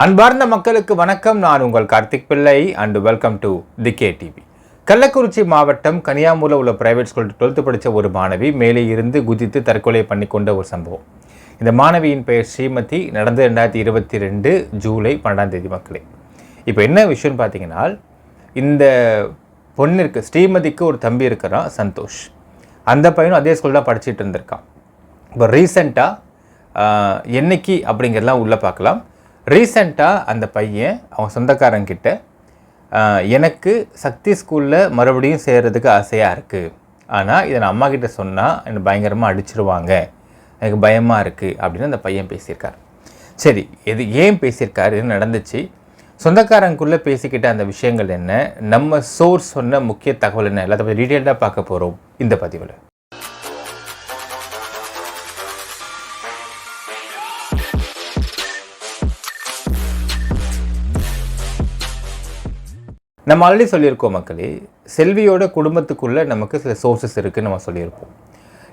அன்பார்ந்த மக்களுக்கு வணக்கம். நான் உங்கள் கார்த்திக் பிள்ளை and welcome to the KTV. Kallakurichi மாவட்டம் கனியாமூரில் உள்ள பிரைவேட் ஸ்கூல் 12th படித்த ஒரு மாணவி மேலே இருந்து குதித்து தற்கொலை பண்ணி கொண்ட ஒரு சம்பவம். இந்த மாணவியின் பெயர் ஸ்ரீமதி. நடந்து 2022 ஜூலை 12 மக்களே. இப்போ என்ன விஷயம்னு பார்த்தீங்கன்னா, இந்த பொண்ணிற்கு ஸ்ரீமதிக்கு ஒரு தம்பி இருக்கிறான் சந்தோஷ். அந்த பையனும் அதே ஸ்கூல் தான் படிச்சுட்டு இருந்திருக்கான். இப்போ ரீசெண்டாக என்னைக்கு அப்படிங்கிறதெல்லாம் உள்ளே பார்க்கலாம். ரீசெண்டாக அந்த பையன் அவங்க சொந்தக்காரங்கிட்ட எனக்கு சக்தி ஸ்கூலில் மறுபடியும் சேர்கிறதுக்கு ஆசையாக இருக்குது, ஆனால் இதை நான் அம்மா கிட்டே சொன்னால் என்னை பயங்கரமாக அடிச்சிருவாங்க, எனக்கு பயமாக இருக்குது அப்படின்னு அந்த பையன் பேசியிருக்கார். சரி, இது ஏன் பேசியிருக்காரு, என்ன நடந்துச்சு, சொந்தக்காரங்களுக்குள்ளே பேசிக்கிட்ட அந்த விஷயங்கள் என்ன, நம்ம சோர்ஸ் சொன்ன முக்கிய தகவல் என்ன, எல்லாத்த பற்றி டீட்டெயில்டாக பார்க்க போகிறோம் இந்த பதிவில். நம்ம ஆல்ரெடி சொல்லியிருக்கோம் மக்களே, செல்வியோட குடும்பத்துக்குள்ளே நமக்கு சில சோர்ஸஸ் இருக்குதுன்னு நம்ம சொல்லியிருப்போம்.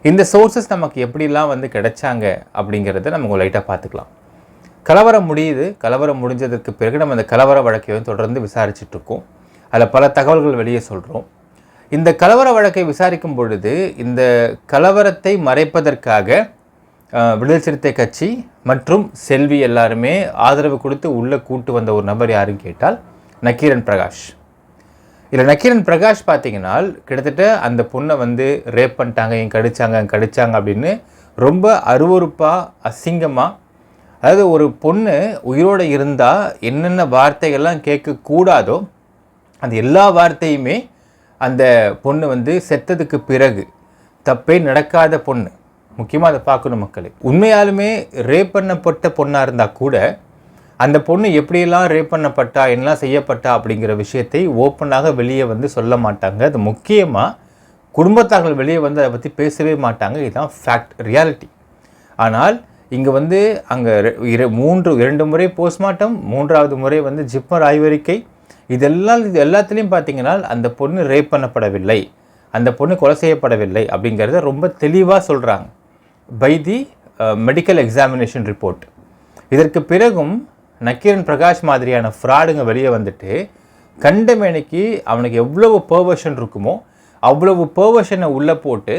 இந்த சோர்ஸஸ் நமக்கு எப்படிலாம் கிடைச்சாங்க அப்படிங்கிறத நம்ம லைட்டாக பார்த்துக்கலாம். கலவரம் முடியுது. கலவரம் முடிஞ்சதுக்கு பிறகு நம்ம இந்த கலவர வழக்கை தொடர்ந்து விசாரிச்சுட்ருக்கோம். அதில் பல தகவல்கள் வெளியே சொல்கிறோம். இந்த கலவர வழக்கை விசாரிக்கும் பொழுது இந்த கலவரத்தை மறைப்பதற்காக விடுதலை சிறுத்தை கட்சி மற்றும் செல்வி எல்லாருமே ஆதரவு கொடுத்து உள்ளே கூட்டு வந்த ஒரு நபர் யாருன்னு கேட்டால் நக்கீரன் பிரகாஷ். இதில் நக்கீரன் பிரகாஷ் பார்த்தீங்கன்னா கிட்டத்தட்ட அந்த பொண்ணை ரேப் பண்ணிட்டாங்க, என் கடிச்சாங்க அப்படின்னு ரொம்ப அருவருப்பாக அசிங்கமாக, அதாவது ஒரு பொண்ணு உயிரோடு இருந்தால் என்னென்ன வார்த்தைகள்லாம் கேட்கக்கூடாதோ அந்த எல்லா வார்த்தையுமே அந்த பொண்ணு செத்ததுக்கு பிறகு, தப்பே நடக்காத பொண்ணு, முக்கியமாக அதை பார்க்கணும் மக்களே. உண்மையாலுமே ரேப் பண்ணப்பட்ட பொண்ணாக இருந்தால் கூட அந்த பொண்ணு எப்படியெல்லாம் ரேப் பண்ணப்பட்டா, என்னெல்லாம் செய்யப்பட்டா அப்படிங்கிற விஷயத்தை ஓப்பனாக வெளியே சொல்ல மாட்டாங்க. அது முக்கியமாக குடும்பத்தார்கள் வெளியே அதை பற்றி பேசவே மாட்டாங்க. இதுதான் ஃபேக்ட், ரியாலிட்டி. ஆனால் இங்கே அங்கே 2 முறை போஸ்ட்மார்ட்டம், 3வது முறை ஜிப்மர் ஆய்வறிக்கை, இது எல்லாத்துலேயும் பார்த்தீங்கன்னா அந்த பொண்ணு ரேப் பண்ணப்படவில்லை, அந்த பொண்ணு கொலை செய்யப்படவில்லை அப்படிங்கிறத ரொம்ப தெளிவாக சொல்கிறாங்க by the medical examination report. இதற்கு பிறகும் நக்கீரன் பிரகாஷ் மாதிரியான ஃப்ராடுங்க வெளியே கண்டமேனிக்கு அவனுக்கு எவ்வளவு பர்வர்ஷன் இருக்குமோ அவ்வளவு பர்வர்ஷனை உள்ளே போட்டு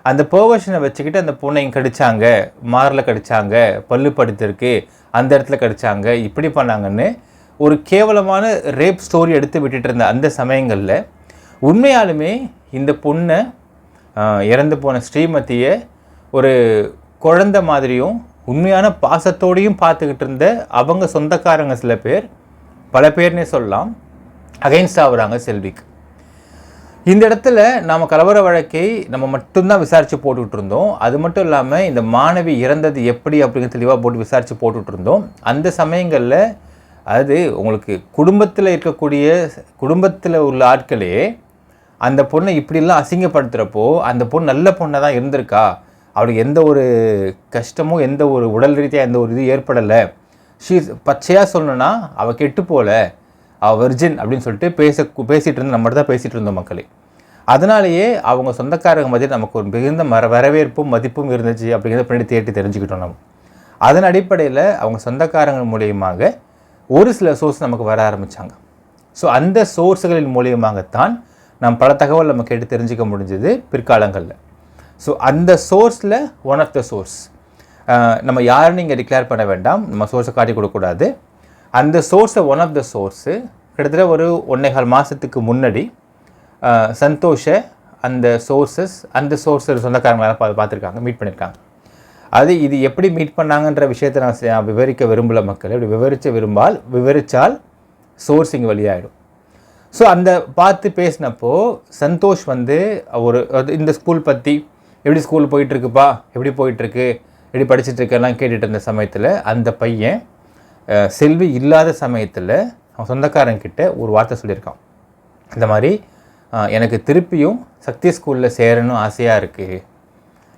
அந்த பர்வர்ஷனை வச்சுக்கிட்டு அந்த பொண்ணை கடிச்சாங்க, மாரில் கடிச்சாங்க, பல்லு படுத்திருக்கு, அந்த இடத்துல கடிச்சாங்க, இப்படி பண்ணாங்கன்னு ஒரு கேவலமான ரேப் ஸ்டோரி எடுத்து விட்டுட்டு இருந்த அந்த சமயங்களில் உண்மையாலுமே இந்த பொண்ணை இறந்து போன ஸ்ரீமதியை ஒரு குழந்தை மாதிரியும் உண்மையான பாசத்தோடையும் பார்த்துக்கிட்டு இருந்த அவங்க சொந்தக்காரங்க சில பேர், பல பேர்னே சொல்லலாம், அகைன்ஸ்ட் ஆகுறாங்க செல்விக்கு. இந்த இடத்துல நாம் கலவர வழக்கை நம்ம மட்டும்தான் விசாரித்து போட்டுக்கிட்டு இருந்தோம். அது மட்டும் இல்லாமல் இந்த மாணவி இறந்தது எப்படி அப்படிங்கிற தெளிவாக போட்டு விசாரித்து போட்டுக்கிட்டு இருந்தோம். அந்த சமயங்களில் அது உங்களுக்கு குடும்பத்தில் உள்ள ஆட்களே அந்த பொண்ணை இப்படிலாம் அசிங்கப்படுத்துகிறப்போ அந்த பொண்ணு நல்ல பொண்ணை தான் இருந்திருக்கா, அவளுக்கு எந்த ஒரு கஷ்டமோ எந்த ஒரு உடல் ரீதியாக எந்த ஒரு இது ஏற்படலை, பச்சையாக சொல்லணும்னா அவள் கெட்டு போல, அவள் வெர்ஜின் அப்படின்னு சொல்லிட்டு பேசிகிட்டு இருந்த நம்ம தான் பேசிகிட்டு இருந்தோம் மக்களே. அதனாலேயே அவங்க சொந்தக்காரங்க மத்திய நமக்கு ஒரு மிகுந்த வரவேற்பும் மதிப்பும் இருந்துச்சு அப்படிங்கிறத பின்னாடி தெரிஞ்சுக்கிட்டோம். நம்ம அதன் அடிப்படையில் அவங்க சொந்தக்காரங்க மூலியமாக ஒரு சில சோர்ஸ் நமக்கு வர ஆரம்பித்தாங்க. ஸோ அந்த சோர்ஸுகளின் மூலியமாகத்தான் நாம் பல தகவல் நம்ம கேட்டு தெரிஞ்சிக்க முடிஞ்சது பிற்காலங்களில். ஸோ அந்த சோர்ஸில் ஒன் ஆஃப் த சோர்ஸ், நம்ம யாருன்னு இங்கே டிக்ளேர் பண்ண வேண்டாம், நம்ம சோர்ஸை காட்டி கொடுக்கக்கூடாது. அந்த சோர்ஸை ஒன் ஆஃப் த சோர்ஸு கிட்டத்தட்ட ஒரு 1.25 மாதத்துக்கு முன்னாடி சந்தோஷை அந்த சோர்ஸஸ் சொந்தக்காரங்களால் பார்த்துருக்காங்க, மீட் பண்ணியிருக்காங்க. இது எப்படி மீட் பண்ணாங்கன்ற விஷயத்தை நான் விவரிக்க விரும்பல மக்கள். இப்படி விவரித்தால் சோர்ஸ் இங்கே வெளியாகிடும். ஸோ அந்த பார்த்து பேசினப்போ சந்தோஷ் ஒரு இந்த ஸ்கூல் பற்றி, எப்படி ஸ்கூல் போயிட்டுருக்குப்பா, எப்படி போயிட்டுருக்கு, எப்படி படிச்சுட்ருக்கெல்லாம் கேட்டுட்டு இருந்த சமயத்தில் அந்த பையன் செல்வி இல்லாத சமயத்தில் அவன் சொந்தக்காரங்கிட்ட ஒரு வார்த்தை சொல்லியிருக்கான். இந்த மாதிரி எனக்கு திருப்பியும் சக்தி ஸ்கூலில் சேரணும் ஆசையாக இருக்குது.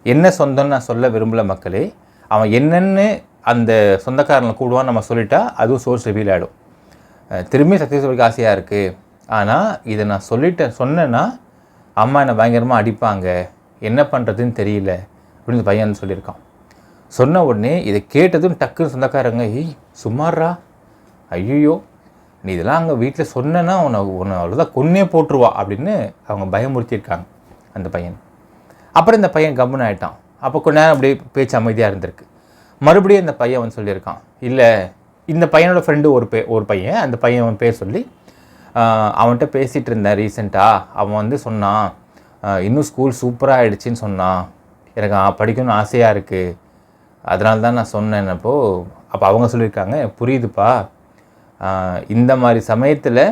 என்ன சொந்தம்னு நான் சொல்ல விரும்பல மக்களே. அவன் என்னென்னு அந்த சொந்தக்காரனை கூடுவான்னு நம்ம சொல்லிட்டா அதுவும் சோர்ஸ் ரிவீல் ஆகிடும். திரும்பி சக்தி ஸ்கூலுக்கு ஆசையாக இருக்குது, ஆனால் இதை நான் சொன்னேன்னா அம்மா என்னை பயங்கரமாக அடிப்பாங்க, என்ன பண்ணுறதுன்னு தெரியல அப்படின்னு பையன் சொல்லியிருக்கான். சொன்ன உடனே இதை கேட்டதும் டக்குன்னு சொந்தக்காரங்க, சும்மாறா ஐயோ நீ இதெல்லாம் அங்கே வீட்டில் சொன்னேன்னா உன்னை அவ்வளோதான் கொன்னே போட்டுருவா அப்படின்னு அவங்க பயமுறுத்தியிருக்காங்க அந்த பையன். அப்புறம் இந்த பையன் கம்முன்னு ஆகிட்டான். அப்போ கொஞ்ச நேரம் அப்படியே பேச்சு அமைதியாக இருந்திருக்கு. மறுபடியும் இந்த பையன் வந்து சொல்லியிருக்கான், இல்லை இந்த பையனோட ஃப்ரெண்டு ஒரு பையன், அந்த பையன் அவன் பேர் சொல்லி அவன்கிட்ட பேசிகிட்டு இருந்தேன் ரீசெண்டாக. அவன் வந்து சொன்னான் இன்னும் ஸ்கூல் சூப்பராக ஆகிடுச்சின்னு சொன்னான், எனக்கு படிக்கணும்னு ஆசையாக இருக்குது, அதனால தான் நான் சொன்னேன்னப்போ அப்போ அவங்க சொல்லியிருக்காங்க, புரியுதுப்பா, இந்த மாதிரி சமயத்தில்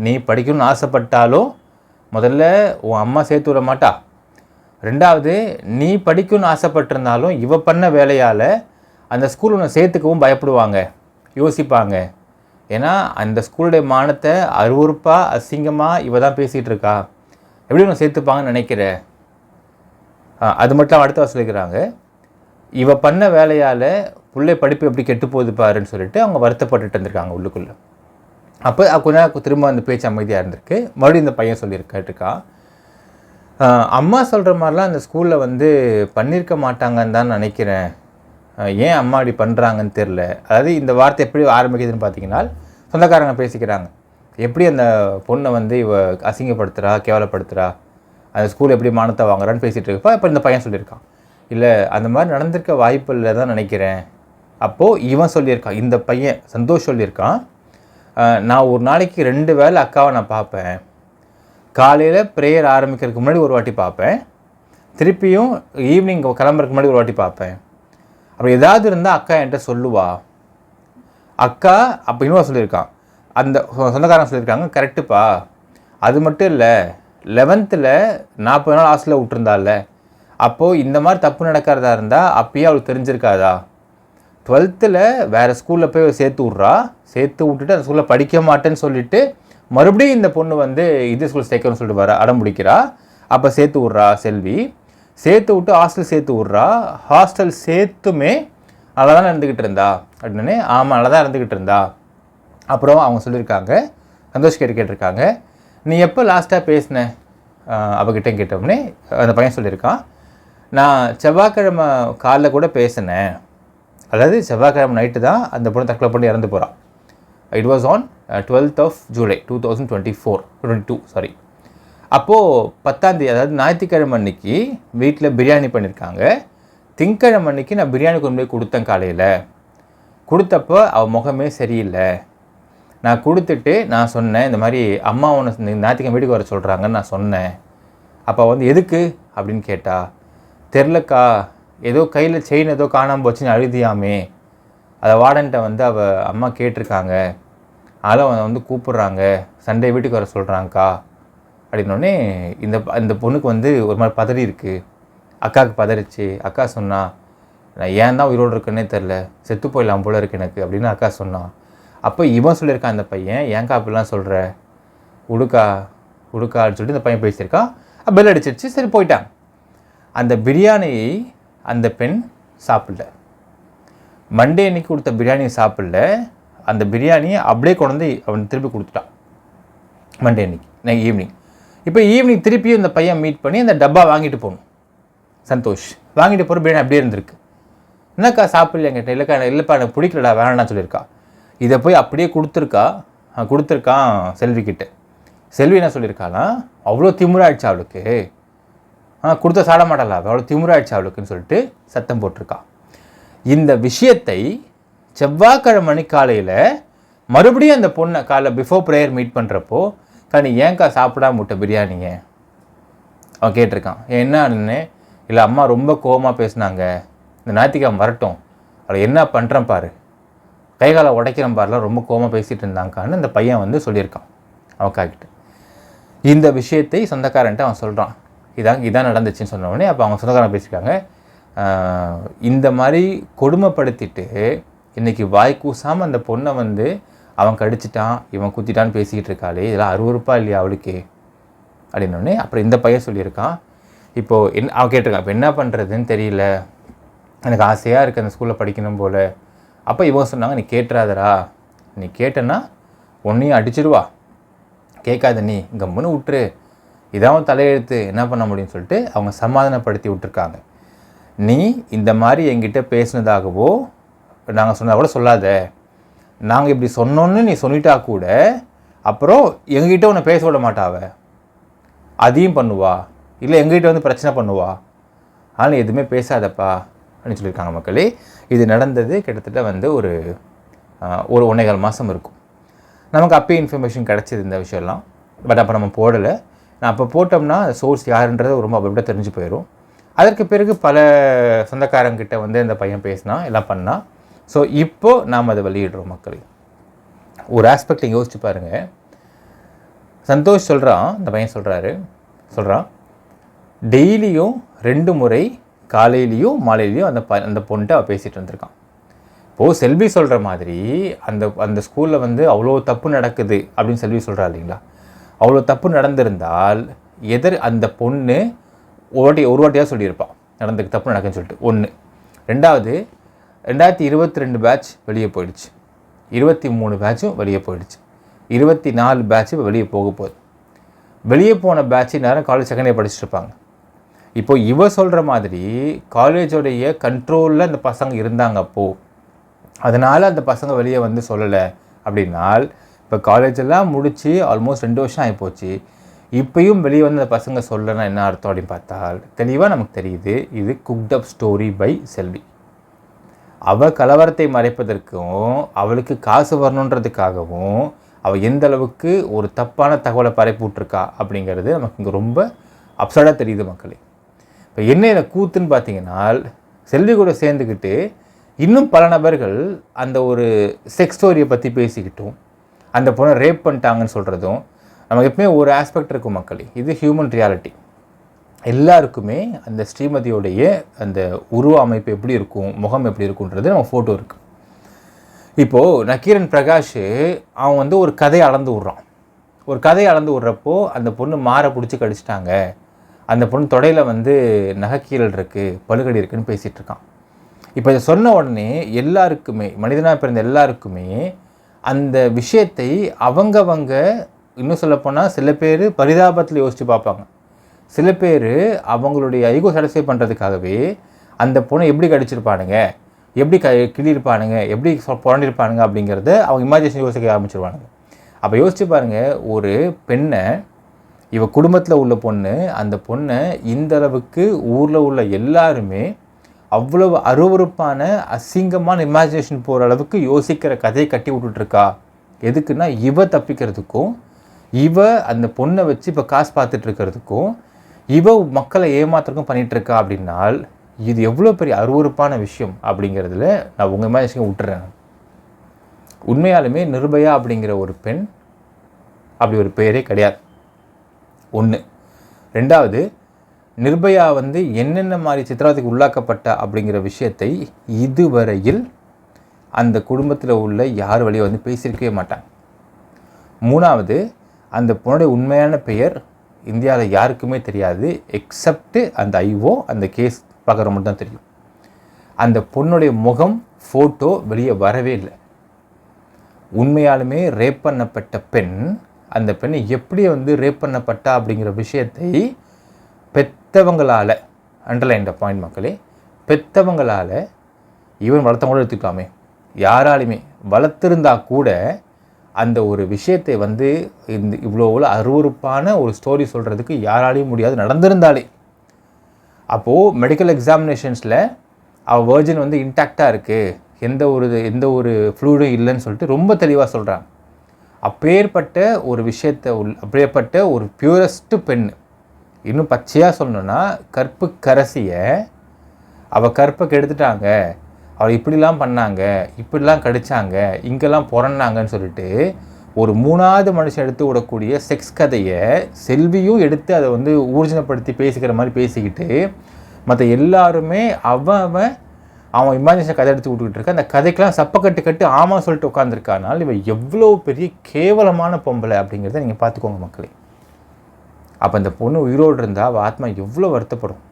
நீ படிக்கணும்னு ஆசைப்பட்டாலும் முதல்ல உன் அம்மா சேர்த்து விட மாட்டா, ரெண்டாவது நீ படிக்கணும்னு ஆசைப்பட்டிருந்தாலும் இவ பண்ண வேலையால் அந்த ஸ்கூல் உன்னை சேர்த்துக்கவும் பயப்படுவாங்க, யோசிப்பாங்க. ஏன்னா அந்த ஸ்கூலுடைய மானத்தை அருவருப்பாக அசிங்கமாக இவ தான் பேசிகிட்டு இருக்கா, எப்படி உன்னை சேர்த்துப்பாங்கன்னு நினைக்கிற. அது மட்டும் அடுத்த சொல்லிக்கிறாங்க, இவ பண்ண வேலையால் பிள்ளை படிப்பு எப்படி கெட்டு போகுது பாருன்னு சொல்லிட்டு அவங்க வருத்தப்பட்டுட்டு இருந்திருக்காங்க உள்ளுக்குள்ளே. அப்போ கொஞ்ச நேரம் திரும்ப அந்த பேச்சு அமைதியாக இருந்திருக்கு. மறுபடியும் இந்த பையன் சொல்லியிருக்கான், அம்மா சொல்கிற மாதிரிலாம் அந்த ஸ்கூலில் வந்து பண்ணியிருக்க மாட்டாங்கன்னு தான் நினைக்கிறேன், ஏன் அம்மா அப்படி பண்ணுறாங்கன்னு தெரில. அதாவது இந்த வார்த்தை எப்படி ஆரம்பிக்குதுன்னு பார்த்தீங்கன்னா, சொந்தக்காரங்க பேசிக்கிறாங்க, எப்படி அந்த பொண்ணை வந்து இவ அசிங்கப்படுத்துகிறா, கேவலப்படுத்துகிறா, அந்த ஸ்கூல் எப்படி மானத்தை வாங்குறான்னு பேசிகிட்டு இருக்கப்போ இப்போ இந்த பையன் சொல்லியிருக்கான், இல்லை அந்த மாதிரி நடந்திருக்க வாய்ப்பு இல்லை தான் நினைக்கிறேன். அப்போது இவன் சொல்லியிருக்கான், இந்த பையன் சந்தோஷ் சொல்லியிருக்கான், நான் ஒரு நாளைக்கு 2 வேளை அக்காவை நான் பார்ப்பேன், காலையில் ப்ரேயர் ஆரம்பிக்கிறதுக்கு முன்னாடி ஒரு வாட்டி பார்ப்பேன், திருப்பியும் ஈவினிங் கிளம்புறதுக்கு முன்னாடி ஒரு வாட்டி பார்ப்பேன், அப்படி ஏதாவது இருந்தால் அக்கா என்கிட்ட சொல்லுவா. அக்கா அப்போ இன்னும் சொல்லியிருக்கான், அந்த சொந்தக்காரங்க சொல்லியிருக்காங்க, கரெக்டுப்பா, அது மட்டும் இல்லை 11th 40 நாள் ஹாஸ்டலில் விட்டுருந்தால, அப்போது இந்த மாதிரி தப்பு நடக்கிறதா இருந்தால் அப்பயே அவளுக்கு தெரிஞ்சிருக்காதா, 12th வேறு ஸ்கூலில் போய் சேர்த்து விட்டுட்டு அந்த ஸ்கூலில் படிக்க மாட்டேன்னு சொல்லிவிட்டு மறுபடியும் இந்த பொண்ணு வந்து இதே ஸ்கூல் சேர்க்கணும்னு சொல்லிட்டு அடம் பிடிக்கிறா. அப்போ சேர்த்து விட்றா செல்வி, சேர்த்து விட்டு ஹாஸ்டல் சேர்த்து விட்றா, ஹாஸ்டல் சேர்த்துமே நல்லா தான் இருந்துக்கிட்டு இருந்தா அப்படின்னு. ஆமாம் நல்லா தான் இருந்துக்கிட்டு இருந்தா. அப்புறம் அவங்க சொல்லியிருக்காங்க, சந்தோஷ் கேட்டிருக்காங்க, நீ எப்போ லாஸ்ட்டாக பேசின அவகிட்ட கேட்டோம்னே அந்த பையன் சொல்லியிருக்கான், நான் செவ்வாய்க்கிழமை காலைல கூட பேசினேன், அதாவது செவ்வாய்க்கிழமை நைட்டு தான் அந்த பொண்ணு தற்கொலை பண்ணி இறந்து போகிறான். It was on 12th of July 2022 sorry. அப்போது 10ஆம் தேதி அதாவது ஞாயிற்றுக்கிழமை அன்னைக்கு வீட்டில் பிரியாணி பண்ணியிருக்காங்க. திங்கக்கிழமை அன்னைக்கு நான் பிரியாணி கொண்டு போய் கொடுத்தேன். காலையில் கொடுத்தப்போ அவள் முகமே சரியில்லை. நான் கொடுத்துட்டு நான் சொன்னேன், இந்த மாதிரி அம்மா ஒன்று ஞாயிற்றுக்கிழமை வீட்டுக்கு வர சொல்கிறாங்கன்னு நான் சொன்னேன். அப்போ வந்து எதுக்கு அப்படின்னு கேட்டா, தெரிலக்கா, ஏதோ கையில் செயின் ஏதோ காணாமல் போச்சுன்னு அழுதியாமே, அதை வார்டன்ட்ட வந்து அவள் அம்மா கேட்டிருக்காங்க, அதெல்லாம் வந்து கூப்பிட்றாங்க, சண்டே வீட்டுக்கு வர சொல்கிறாங்கக்கா அப்படின்னோடனே இந்த பொண்ணுக்கு வந்து ஒரு மாதிரி பதறி இருக்குது. அக்காவுக்கு பதறிச்சு. அக்கா சொன்னா, நான் ஏன் தான் உயிரோடு இருக்குன்னே தெரில, செத்து போயிடலாம் போல இருக்கு எனக்கு அப்படின்னு அக்கா சொன்னான். அப்போ இவன் சொல்லியிருக்கான், அந்த பையன், ஏன்க்கா அப்படிலாம் சொல்கிற, உடுக்கான்னு சொல்லிட்டு இந்த பையன் பேசியிருக்கான். பெல் அடிச்சிருச்சு, சரி போயிட்டான். அந்த பிரியாணியை அந்த பெண் சாப்பிடல. மண்டே அன்னைக்கு கொடுத்த பிரியாணியை சாப்பிடல. அந்த பிரியாணியை அப்படியே கொண்டு வந்து அவன் திருப்பி கொடுத்துட்டான் மண்டே அன்னைக்கு ஈவினிங். இப்போ ஈவினிங் திருப்பியும் இந்த பையன் மீட் பண்ணி அந்த டப்பா வாங்கிட்டு போகணும். சந்தோஷ் வாங்கிட்டு போகிற பிரியாணி அப்படியே இருந்திருக்கு. என்னக்கா சாப்பிடல என்கிட்ட, இல்லைப்பா எனக்கு பிடிக்கலடா வேணான்னு சொல்லியிருக்கா. இதை போய் அப்படியே கொடுத்துருக்கான் செல்விக்கிட்ட. செல்வி என்ன சொல்லியிருக்காளா, அவ்வளோ திமுறாயிடுச்சு அவளுக்கு, கொடுத்த சாட மாட்டாளா, அவ்வளோ திமுறாயிடுச்சு அவளுக்குன்னு சொல்லிட்டு சத்தம் போட்டிருக்கான். இந்த விஷயத்தை செவ்வாய்க்கிழமை காலையில் மறுபடியும் அந்த பொண்ணை காலைல பிஃபோர் ப்ரேயர் மீட் பண்ணுறப்போ, நீ ஏன்க்கா சாப்பிடாம விட்ட பிரியாணிங்க அவன் கேட்டிருக்கான். என்னன்னு, இல்லை அம்மா ரொம்ப கோபமாக பேசினாங்க, இந்த ஞாயிற்றுக்கிழமை வரட்டும் அவளை என்ன பண்ணுறேன் பாரு, கைகாலை உடைக்கிறேன் பாருலாம், ரொம்ப கோபமாக பேசிகிட்டு இருந்தாங்கான்னு இந்த பையன் வந்து சொல்லியிருக்கான் அவக்காக்கிட்ட. இந்த விஷயத்தை சொந்தக்காரன்ட்டு அவன் சொல்கிறான், இதான் நடந்துச்சுன்னு சொன்னோடனே அப்போ அவங்க சொந்தக்காரன் பேசியிருக்காங்க, இந்த மாதிரி கொடுமைப்படுத்திட்டு இன்றைக்கி வாய் கூசாமல் அந்த பொண்ணை வந்து அவன் கடிச்சிட்டான், இவன் குத்திட்டான்னு பேசிக்கிட்டு இருக்காளே, இதெல்லாம் அருவருப்பா இல்லையா அவளுக்கு அப்படின்னோடனே அப்புறம் இந்த பையன் சொல்லியிருக்கான், இப்போது அவன் கேட்டிருக்கான், இப்போ என்ன பண்ணுறதுன்னு தெரியல, எனக்கு ஆசையாக இருக்குது அந்த ஸ்கூலில் படிக்கணும் போல். அப்போ இவங்க சொன்னாங்க, நீ கேட்டுறாதரா, நீ கேட்டேன்னா உன்னையும் அடிச்சிருவா, கேட்காத நீ கம்முன்னு விட்டுரு, இதான் தலையெழுத்து, என்ன பண்ண முடியும்னு சொல்லிட்டு அவங்க சமாதானப்படுத்தி விட்டுருக்காங்க. நீ இந்த மாதிரி என்கிட்ட பேசினதாகவோ நாங்கள் சொன்னதாக கூட சொல்லாத, நாங்கள் இப்படி சொன்னோன்னு நீ சொல்லிட்டா கூட அப்புறம் எங்ககிட்ட உன்னை பேச விட மாட்டாவ, அதையும் பண்ணுவா, இல்லை எங்ககிட்ட வந்து பிரச்சனை பண்ணுவா, ஆனால் எதுவுமே பேசாதப்பா அப்படின்னு சொல்லியிருக்காங்க மக்களே. இது நடந்தது கிட்டத்தட்ட வந்து ஒரு 1.25 மாதம் இருக்கும். நமக்கு அப்பயே இன்ஃபர்மேஷன் கிடச்சிது இந்த விஷயம்லாம். பட் அப்போ நம்ம போடலை. நான் அப்போ போட்டோம்னா சோர்ஸ் யாருன்றது ரொம்ப அப்படி தெரிஞ்சு போயிடும். அதற்கு பிறகு பல சொந்தக்காரங்கிட்ட வந்து இந்த பையன் பேசினா எல்லாம் பண்ணால். ஸோ இப்போது நாம் அதை வெளியிடுறோம் மக்களே. ஒரு ஆஸ்பெக்ட் யோசிச்சு பாருங்கள். சந்தோஷ் சொல்கிறான், இந்த பையன் சொல்கிறான் டெய்லியும் 2 முறை காலையிலையும் மாலையிலையும் அந்த பொண்ணுகிட்ட அவள் பேசிகிட்டு வந்திருக்கான். இப்போது செல்வி சொல்கிற மாதிரி அந்த ஸ்கூலில் வந்து அவ்வளோ தப்பு நடக்குது அப்படின்னு செல்வி சொல்கிறா இல்லைங்களா, அவ்வளோ தப்பு நடந்திருந்தால் அந்த பொண்ணு ஒரு வாட்டியாக சொல்லியிருப்பான் தப்பு நடக்குன்னு சொல்லிட்டு. 1. 2வது 2022 பேட்ச் வெளியே போயிடுச்சு, 23 பேட்சும் வெளியே போயிடுச்சு, 24 பேட்ச் இப்போ வெளியே போக போகுது. வெளியே போன பேட்ச்சு நேரம் காலேஜ் செகண்ட் இயர் படிச்சுட்டு இருப்பாங்க. இப்போ இவ சொல்கிற மாதிரி காலேஜோடைய கண்ட்ரோலில் அந்த பசங்க இருந்தாங்க அப்போது, அதனால் அந்த பசங்க வெளியே வந்து சொல்லலை அப்படின்னால் இப்போ காலேஜெல்லாம் முடித்து ஆல்மோஸ்ட் 2 வருஷம் ஆகிப்போச்சு. இப்போயும் வெளியே வந்து அந்த பசங்க சொல்லலைன்னா என்ன அர்த்தம் அப்படின்னு பார்த்தால் தெளிவாக நமக்கு தெரியுது, இது குக்ட் அப் ஸ்டோரி பை செல்வி. அவள் கலவரத்தை மறைப்பதற்கும் அவளுக்கு காசு வரணுன்றதுக்காகவும் அவள் எந்த அளவுக்கு ஒரு தப்பான தகவலை பரப்பிவிட்ருக்கா அப்படிங்கிறது நமக்கு இங்கே ரொம்ப அப்சடாக தெரியுது மக்களே. இப்போ என்ன கூத்துன்னு பார்த்தீங்கன்னா, செல்வி கூட சேர்ந்துக்கிட்டு இன்னும் பல நபர்கள் அந்த ஒரு செக்ஸ் ஸ்டோரியை பற்றி பேசிக்கிட்டும் அந்த பொண்ணை ரேப் பண்ணிட்டாங்கன்னு சொல்கிறதும் நமக்கு எப்பவுமே ஒரு ஆஸ்பெக்ட் இருக்கும் மக்களே. இது ஹியூமன் ரியாலிட்டி. எல்லாருக்குமே அந்த ஸ்ரீமதியோடைய அந்த உருவ அமைப்பு எப்படி இருக்கும், முகம் எப்படி இருக்குன்றது நம்ம ஃபோட்டோ இருக்குது. இப்போது நக்கீரன் பிரகாஷ் அவன் வந்து ஒரு கதையை அளந்து விட்றப்போ அந்த பொண்ணு மாரை பிடிச்சி கடிச்சிட்டாங்க, அந்த பொண்ணு தொடையில் வந்து நகைக்கீரல் இருக்குது, பழுகடி இருக்குதுன்னு பேசிகிட்டு இருக்கான். இப்போ இதை சொன்ன உடனே எல்லாருக்குமே, மனிதனாக பிறந்த எல்லாருக்குமே அந்த விஷயத்தை அவங்கவங்க, இன்னும் சொல்லப்போனால் சில பேர் பரிதாபத்தில் யோசித்து பார்ப்பாங்க, சில பேர் அவங்களுடைய ஐகோ சாட்டிஸ்ஃபை பண்ணுறதுக்காகவே அந்த பொண்ணை எப்படி கடிச்சிருப்பானுங்க, எப்படி கிளியிருப்பானுங்க, எப்படி புரண்டிருப்பானுங்க அப்படிங்கிறத அவங்க இமேஜினேஷன் யோசிக்க ஆரம்பிச்சிருவானுங்க. அப்போ யோசிச்சு பாருங்கள், ஒரு பெண்ணை, இவ குடும்பத்தில் உள்ள பொண்ணு, அந்த பொண்ணை இந்த அளவுக்கு ஊரில் உள்ள எல்லாருமே அவ்வளவு அருவறுப்பான அசிங்கமான இமேஜினேஷன் போகிற அளவுக்கு யோசிக்கிற கதையை கட்டி விட்டுட்ருக்கா. எதுக்குன்னா இவ தப்பிக்கிறதுக்கும், இவ அந்த பொண்ணை வச்சு இப்போ காசு பார்த்துட்டு இருக்கிறதுக்கும், இவ மக்களை ஏமாத்துறதுக்கும் பண்ணிகிட்ருக்கா. அப்படின்னால் இது எவ்வளோ பெரிய அருவறுப்பான விஷயம் அப்படிங்கிறதுல நான் உங்கள் இமேஜினேஷன் விட்டுறேன். உண்மையாலுமே நிர்பயா அப்படிங்கிற ஒரு பெண் அப்படி ஒரு பெயரே கிடையாது. 1. 2வது, நிர்பயா வந்து என்னென்ன மாதிரி சித்திரவதைக்கு உள்ளாக்கப்பட்ட அப்படிங்கிற விஷயத்தை இதுவரையில் அந்த குடும்பத்தில் உள்ள யார் வழியை வந்து பேசியிருக்கவே மாட்டாங்க. 3வது, அந்த பொண்ணுடைய உண்மையான பெயர் இந்தியாவில் யாருக்குமே தெரியாது, எக்ஸப்ட் அந்த ஐஓ அந்த கேஸ் பார்க்குற மட்டும் தான் தெரியும். அந்த பொண்ணுடைய முகம் ஃபோட்டோ வெளியே வரவே இல்லை. உண்மையாலுமே ரேப் பண்ணப்பட்ட பெண், அந்த பெண்ணை எப்படி வந்து ரேப் பண்ணப்பட்டா அப்படிங்கிற விஷயத்தை பெற்றவங்களால், அண்டர்லைன் பாயிண்ட் மக்களே, பெற்றவங்களால், ஈவன் வளர்த்தவங்களோட எடுத்துக்கலாமே, யாராலுமே வளர்த்துருந்தா கூட அந்த ஒரு விஷயத்தை வந்து இவ்வளோ அருவறுப்பான ஒரு ஸ்டோரி சொல்கிறதுக்கு யாராலையும் முடியாது, நடந்திருந்தாலே. அப்போது மெடிக்கல் எக்ஸாமினேஷன்ஸில் அவள் வேர்ஜின் வந்து இன்டாக்டாக இருக்குது, எந்த ஒரு ஃப்ளூடும் இல்லைன்னு சொல்லிட்டு ரொம்ப தெளிவாக சொல்கிறாங்க. அப்பேற்பட்ட ஒரு விஷயத்தை அப்பேற்பட்ட ஒரு பியூரஸ்ட்டு பெண், இன்னும் பச்சையாக சொல்லணுன்னா கற்பு கரசியை அவள் கற்பை கெடுத்துட்டாங்க, அவள் இப்படிலாம் பண்ணாங்க, இப்படிலாம் கடித்தாங்க, இங்கெல்லாம் புறன்னாங்கன்னு சொல்லிட்டு ஒரு 3வது மனுஷன் எடுத்து விடக்கூடிய செக்ஸ் கதையை செல்வியும் எடுத்து அதை வந்து ஊர்ஜினப்படுத்தி பேசிக்கிற மாதிரி பேசிக்கிட்டு மற்ற எல்லாருமே அவன் இமேஜினேஷன் கதை எடுத்து விட்டுக்கிட்டு இருக்க, அந்த கதைக்கெலாம் சப்பக்கட்டு ஆமாம் சொல்லிட்டு உட்காந்துருக்கானால் இவன் எவ்வளோ பெரிய கேவலமான பொம்பளை அப்படிங்கிறத நீங்கள் பார்த்துக்கோங்க மக்களே. அப்போ அந்த பொண்ணு உயிரோடு இருந்தால் அவள் ஆத்மா எவ்வளோ வருத்தப்படும்.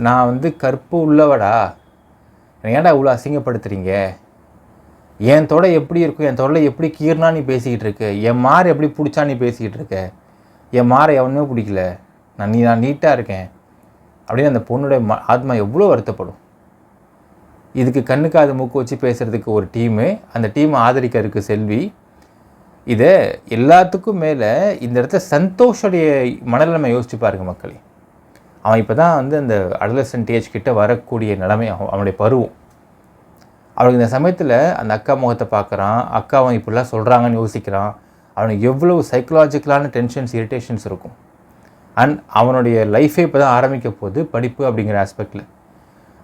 நான் வந்து கற்பு உள்ளவடா, ஏன்டா இவ்வளோ அசிங்கப்படுத்துறீங்க, என் தொடை எப்படி இருக்கும், என் தொடை எப்படி கீர்னா நீ பேசிக்கிட்டு இருக்க, என் மாறு எப்படி பிடிச்சா நீ பேசிக்கிட்டு இருக்க, என் மாறை எவனுமே பிடிக்கல, நான் நீட்டாக இருக்கேன் அப்படின்னு அந்த பொண்ணுடைய ஆத்மா எவ்வளோ வருத்தப்படும். இதுக்கு கண்ணுக்கு அது மூக்கு வச்சு பேசுகிறதுக்கு ஒரு டீமு, அந்த டீமை ஆதரிக்கிறதுக்கு செல்வி. இதை எல்லாத்துக்கும் மேலே இந்த இடத்துல சந்தோஷோடைய மனநிலைமை யோசிச்சு பாருங்க மக்களே. அவன் இப்போ தான் வந்து அந்த அடலசன்ட் ஏஜ் கிட்ட வரக்கூடிய நிலைமை, அவனுடைய பருவம். அவனுக்கு இந்த சமயத்தில் அந்த அக்கா முகத்தை பார்க்குறான், அக்கா அவன் இப்படிலாம் சொல்கிறாங்கன்னு யோசிக்கிறான். அவனுக்கு எவ்வளவு சைக்கலாஜிக்கலான டென்ஷன்ஸ், இரிட்டேஷன்ஸ் இருக்கும். அண்ட் அவனுடைய லைஃபே இப்போ தான் ஆரம்பிக்க போகுது படிப்பு அப்படிங்கிற ஆஸ்பெக்டில்.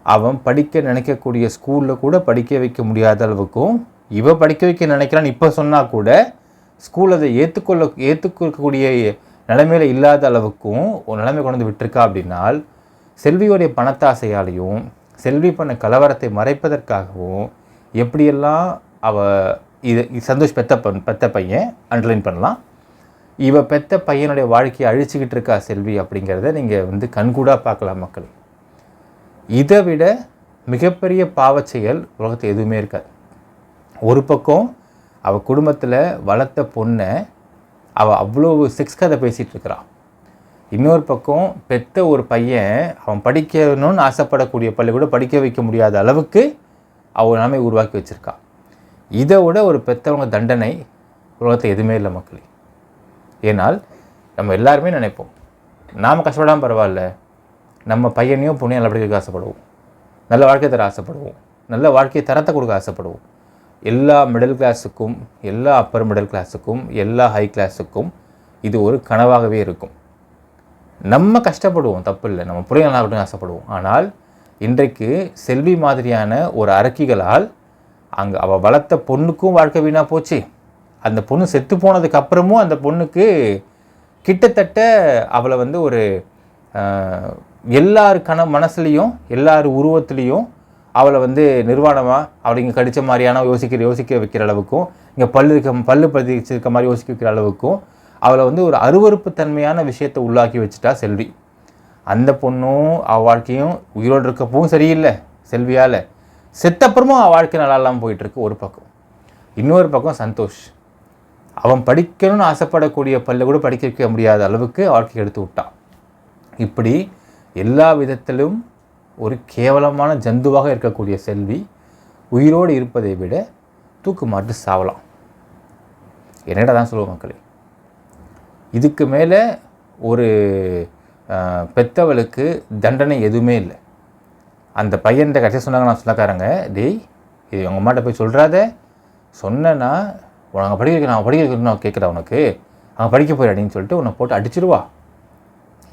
அவன் படிக்க நினைக்கக்கூடிய ஸ்கூலில் கூட படிக்க வைக்க முடியாத அளவுக்கும், படிக்க வைக்க நினைக்கிறான்னு இப்போ சொன்னால் கூட ஸ்கூல் அதை ஏற்றுக்கொள்ளக்கூடிய நிலைமையில் இல்லாத அளவுக்கும் ஒரு நிலைமை கொண்டு வந்து விட்டுருக்கா. அப்படின்னால் செல்வியோடைய பணத்தாசையாலையும் செல்வி பண்ண கலவரத்தை மறைப்பதற்காகவும் எப்படியெல்லாம் இது சந்தோஷ் பெத்த பையன் அண்டர்லைன் பண்ணலாம், பெத்த பையனுடைய வாழ்க்கையை அழிச்சிக்கிட்டு இருக்கா செல்வி அப்படிங்கிறத நீங்கள் வந்து கண்கூடாக பார்க்கலாம் மக்கள். இதை விட மிகப்பெரிய பாவச்செயல் உலகத்தில் எதுவுமே இருக்காது. ஒரு பக்கம் அவள் குடும்பத்தில் வளர்த்த பொண்ணை அவள் அவ்வளோ செக்ஸ் கதை பேசிகிட்டு இருக்கிறான். இன்னொரு பக்கம் பெத்த ஒரு பையன் அவன் படிக்கணும்னு ஆசைப்படக்கூடிய பள்ளி கூட படிக்க வைக்க முடியாத அளவுக்கு அவள் நிலைமை உருவாக்கி வச்சுருக்கான். இதை விட ஒரு பெற்றவங்க தண்டனை உலகத்தில் எதுவுமே இல்லை மக்களே. ஏனால் நம்ம எல்லாருமே நினைப்போம், நாம் கஷ்டப்படாமல் பரவாயில்ல, நம்ம பையனையும் பொண்ணையும் நல்ல படிக்க ஆசைப்படுவோம், நல்ல வாழ்க்கை தர ஆசைப்படுவோம், நல்ல வாழ்க்கை தரத்தை கொடுக்க ஆசைப்படுவோம். எல்லா மிடில் கிளாஸுக்கும், எல்லா அப்பர் மிடில் கிளாஸுக்கும், எல்லா ஹை கிளாஸுக்கும் இது ஒரு கனவாகவே இருக்கும். நம்ம கஷ்டப்படுவோம், தப்பு இல்லை, நம்ம புரிய நல்லா இருக்கணும்னு ஆசைப்படுவோம். ஆனால் இன்றைக்கு செல்வி மாதிரியான ஒரு அரக்கிகளால் அங்கே அவள் வளர்த்த பொண்ணுக்கும் வாழ்க்கை வீணாக போச்சு. அந்த பொண்ணு செத்து போனதுக்கு அப்புறமும் அந்த பொண்ணுக்கு கிட்டத்தட்ட அவளை வந்து ஒரு எல்லார் மனசுலேயும் எல்லார் உருவத்துலேயும் அவளை வந்து நிர்வாணமாக அவளை இங்கே கடித்த மாதிரியான யோசிக்க வைக்கிற அளவுக்கும், இங்கே பல்லு பதிச்சிருக்க மாதிரி யோசிக்க வைக்கிற அளவுக்கும் அவளை வந்து ஒரு அருவறுப்பு தன்மையான விஷயத்தை உள்ளாக்கி வச்சுட்டா செல்வி. அந்த பொண்ணும் அவள் வாழ்க்கையும் உயிரோடு இருக்கப்பவும் சரியில்லை செல்வியால், செத்தப்புறமும் அவள் வாழ்க்கை நல்லா இல்லாமல் போயிட்டுருக்கு ஒரு பக்கம். இன்னொரு பக்கம் சந்தோஷ், அவன் படிக்கணும்னு ஆசைப்படக்கூடிய பல்ல கூட படிக்க வைக்க முடியாத அளவுக்கு வாழ்க்கை எடுத்து விட்டான். இப்படி எல்லா விதத்திலும் ஒரு கேவலமான ஜந்துவாக இருக்கக்கூடிய செல்வி உயிரோடு இருப்பதை விட தூக்கு மாட்டு சாவலாம். என்னடா தான் சொல்லுவோம் மக்களே. இதுக்கு மேலே ஒரு பெத்தவளுக்கு தண்டனை எதுவுமே இல்லை. அந்த பையன்கிட்ட கடைசியாக சொன்னாங்க, நான் சொன்னக்காரங்க, டேய் இது உங்கள் அம்மாட்ட போய் சொல்கிறாத, சொன்னேன்னா உனக்கு படிக்க வைக்கணும் நான் கேட்குறேன், உனக்கு அவன் படிக்க போய் அப்படின்னு சொல்லிட்டு உன்னை போட்டு அடிச்சிருவா,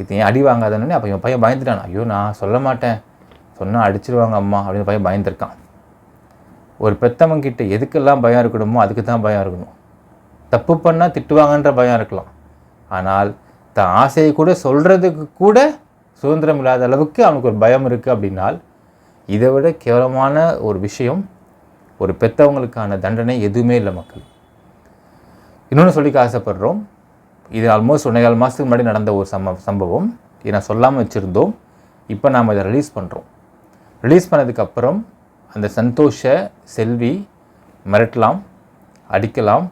இது ஏன் அடி வாங்காதானே. அப்போ என் பையன் பயந்துட்டான், ஐயோ நான் சொல்ல மாட்டேன், சொன்னால் அடிச்சிருவாங்க அம்மா அப்படின்னு பையன் பயந்துருக்கான். ஒரு பெத்தவங்கிட்ட எதுக்கெல்லாம் பயம் இருக்கணுமோ அதுக்கு தான் பயம் இருக்கணும். தப்பு பண்ணால் திட்டுவாங்கன்ற பயம் இருக்கலாம், ஆனால் தான் ஆசையை கூட சொல்கிறதுக்கு கூட சுதந்திரம் இல்லாத அளவுக்கு அவனுக்கு ஒரு பயம் இருக்குது. அப்படின்னால் இதை விட கேவலமான ஒரு விஷயம், ஒரு பெற்றவங்களுக்கான தண்டனை எதுவுமே இல்லை மக்கள். இன்னொன்று சொல்லிக்க ஆசைப்படுறோம், இது ஆல்மோஸ்ட் 1.25 மாதத்துக்கு முன்னாடி நடந்த ஒரு சம்பவம். இதை நான் சொல்லாமல் வச்சுருந்தோம், இப்போ நாம் இதை ரிலீஸ் பண்ணுறோம். ரிலீஸ் பண்ணதுக்கப்புறம் அந்த சந்தோஷை செல்வி மிரட்டலாம், அடிக்கலாம்,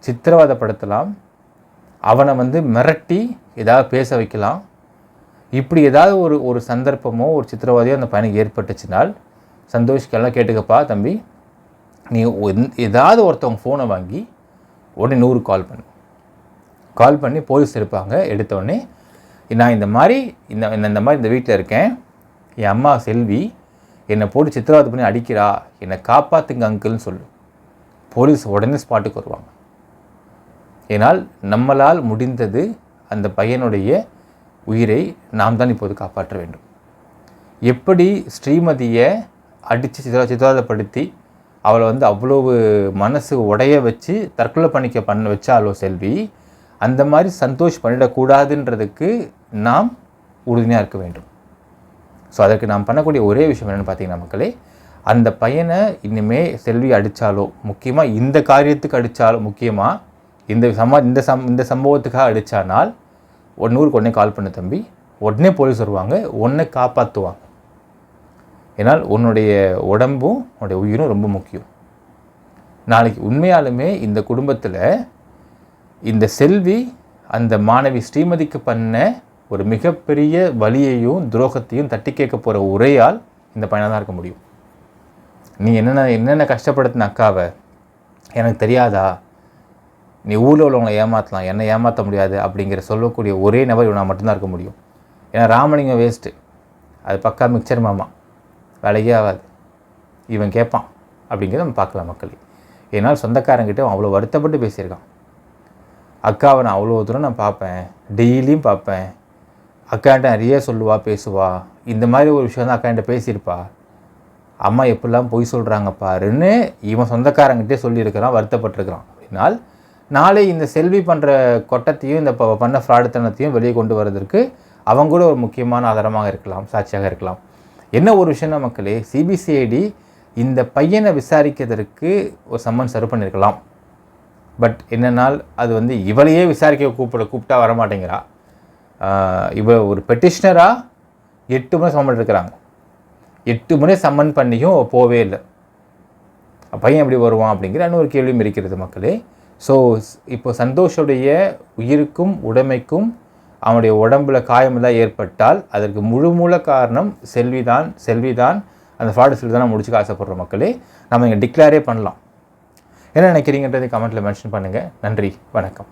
சித்திரவதைப்படுத்தலாம், அவனை வந்து மிரட்டி ஏதாவது பேச வைக்கலாம். இப்படி ஏதாவது ஒரு சந்தர்ப்பமோ ஒரு சித்திரவதையோ அந்த பையனுக்கு ஏற்பட்டுச்சுனால் சந்தோஷ்கெல்லாம் கேட்டுக்கப்பா தம்பி, நீ ஏதாவது ஒருத்தவங்க ஃபோனை வாங்கி உடனே 100 கால் பண்ணி போலீஸ் எடுப்பாங்க. எடுத்தோடனே நான் இந்த மாதிரி இந்த வீட்டில் இருக்கேன், என் அம்மா செல்வி என்னை போட்டு சித்திரவதை பண்ணி அடிக்கிறா, என்னை காப்பாற்றுங்க அங்கிள்னு சொல்லு. போலீஸ் உடனே ஸ்பாட்டுக்கு வருவாங்க. ஏனால் நம்மளால் முடிந்தது அந்த பையனுடைய உயிரை நாம் தான் இப்போது காப்பாற்ற வேண்டும். எப்படி ஸ்ரீமதியை அடித்து சித்திரவதைப்படுத்தி அவளை வந்து அவ்வளவு மனசு உடைய வச்சு தற்கொலை பண்ண வச்சாலோ செல்வி, அந்த மாதிரி சந்தோஷ் பண்ணிடக்கூடாதுன்றதுக்கு நாம் உறுதுணையாக இருக்க வேண்டும். ஸோ அதற்கு நாம் பண்ணக்கூடிய ஒரே விஷயம் என்னென்னு பார்த்தீங்கன்னா மக்களே, அந்த பையனை இனிமே செல்வி அடித்தாலோ, முக்கியமாக இந்த காரியத்துக்கு அடித்தாலோ, முக்கியமாக இந்த சம்பவத்துக்காக அடித்தானால் 100 உடனே கால் பண்ணு தம்பி, உடனே போலீஸ் வருவாங்க, உன்னை காப்பாற்றுவாங்க. ஏன்னால் உன்னுடைய உடம்பும் உன்னுடைய உயிரும் ரொம்ப முக்கியம். நாளைக்கு உண்மையாலுமே இந்த குடும்பத்தில் இந்த செல்வி அந்த மாணவி ஸ்ரீமதிக்கு பண்ண ஒரு மிகப்பெரிய வலியையும் துரோகத்தையும் தட்டி கேட்க போகிற உரையால் இந்த பையனாக தான் இருக்க முடியும். நீ என்னென்ன கஷ்டப்படுத்தின அக்காவை எனக்கு தெரியாதா, நீ ஊரில் உள்ளவங்களை ஏமாற்றலாம், என்னை ஏமாற்ற முடியாது அப்படிங்கிற சொல்லக்கூடிய ஒரே நபர் இவனை மட்டும்தான் இருக்க முடியும். ஏன்னா ராமலிங்கம் வேஸ்ட்டு, அது பக்கா மிக்சர் மாமா, வேலையே ஆகாது, இவன் கேட்பான் அப்படிங்கிறத நம்ம பார்க்கலாம் மக்களே. ஏன்னால் சொந்தக்காரங்கிட்ட அவன் அவ்வளோ வருத்தப்பட்டு பேசியிருக்கான். அக்காவை நான் அவ்வளோ தூரம் நான் பார்ப்பேன், டெய்லியும் பார்ப்பேன், அக்காண்ட நிறைய சொல்லுவா பேசுவா, இந்த மாதிரி ஒரு விஷயம் தான் அக்காண்ட பேசியிருப்பா, அம்மா எப்படிலாம் பொய் சொல்கிறாங்கப்பாருன்னு இவன் சொந்தக்காரங்கிட்டே சொல்லியிருக்கிறான், வருத்தப்பட்டிருக்கிறான். அப்படின்னால் நாளை இந்த செல்வி பண்ணுற கொட்டத்தையும் இந்த பண்ண ஃப்ராடுத்தனத்தையும் வெளியே கொண்டு வர்றதுக்கு அவங்க கூட ஒரு முக்கியமான ஆதாரமாக இருக்கலாம், சாட்சியாக இருக்கலாம். என்ன ஒரு விஷயம்னா மக்களே, சிபிசிஐடி இந்த பையனை விசாரிக்கிறதுக்கு ஒரு சம்மன் சர்வ் பண்ணியிருக்கலாம். பட் என்னென்னால் அது வந்து இவளையே விசாரிக்க கூப்பிட்டா வரமாட்டேங்கிறா. இவ ஒரு பெட்டிஷ்னராக 8 முறை சம்மன் இருக்கிறாங்க, 8 முறை சம்மன் பண்ணியும் போவே இல்லை. பையன் எப்படி வருவான் அப்படிங்கிற இன்னொரு கேள்வியும் இருக்கிறது மக்களே. ஸோ இப்போ சந்தோஷுடைய உயிருக்கும் உடைமைக்கும் அவனுடைய உடம்புல காயமெல்லாம் ஏற்பட்டால் அதற்கு முழு காரணம் செல்விதான் அந்த ஃப்ராடு செல்வி தான் முடிச்சுக்க ஆசைப்படுறோம் மக்களே. நம்ம இங்கே டிக்ளேரே பண்ணலாம். என்ன நினைக்கிறீங்கன்றதை கமெண்ட்டில் மென்ஷன் பண்ணுங்கள். நன்றி, வணக்கம்.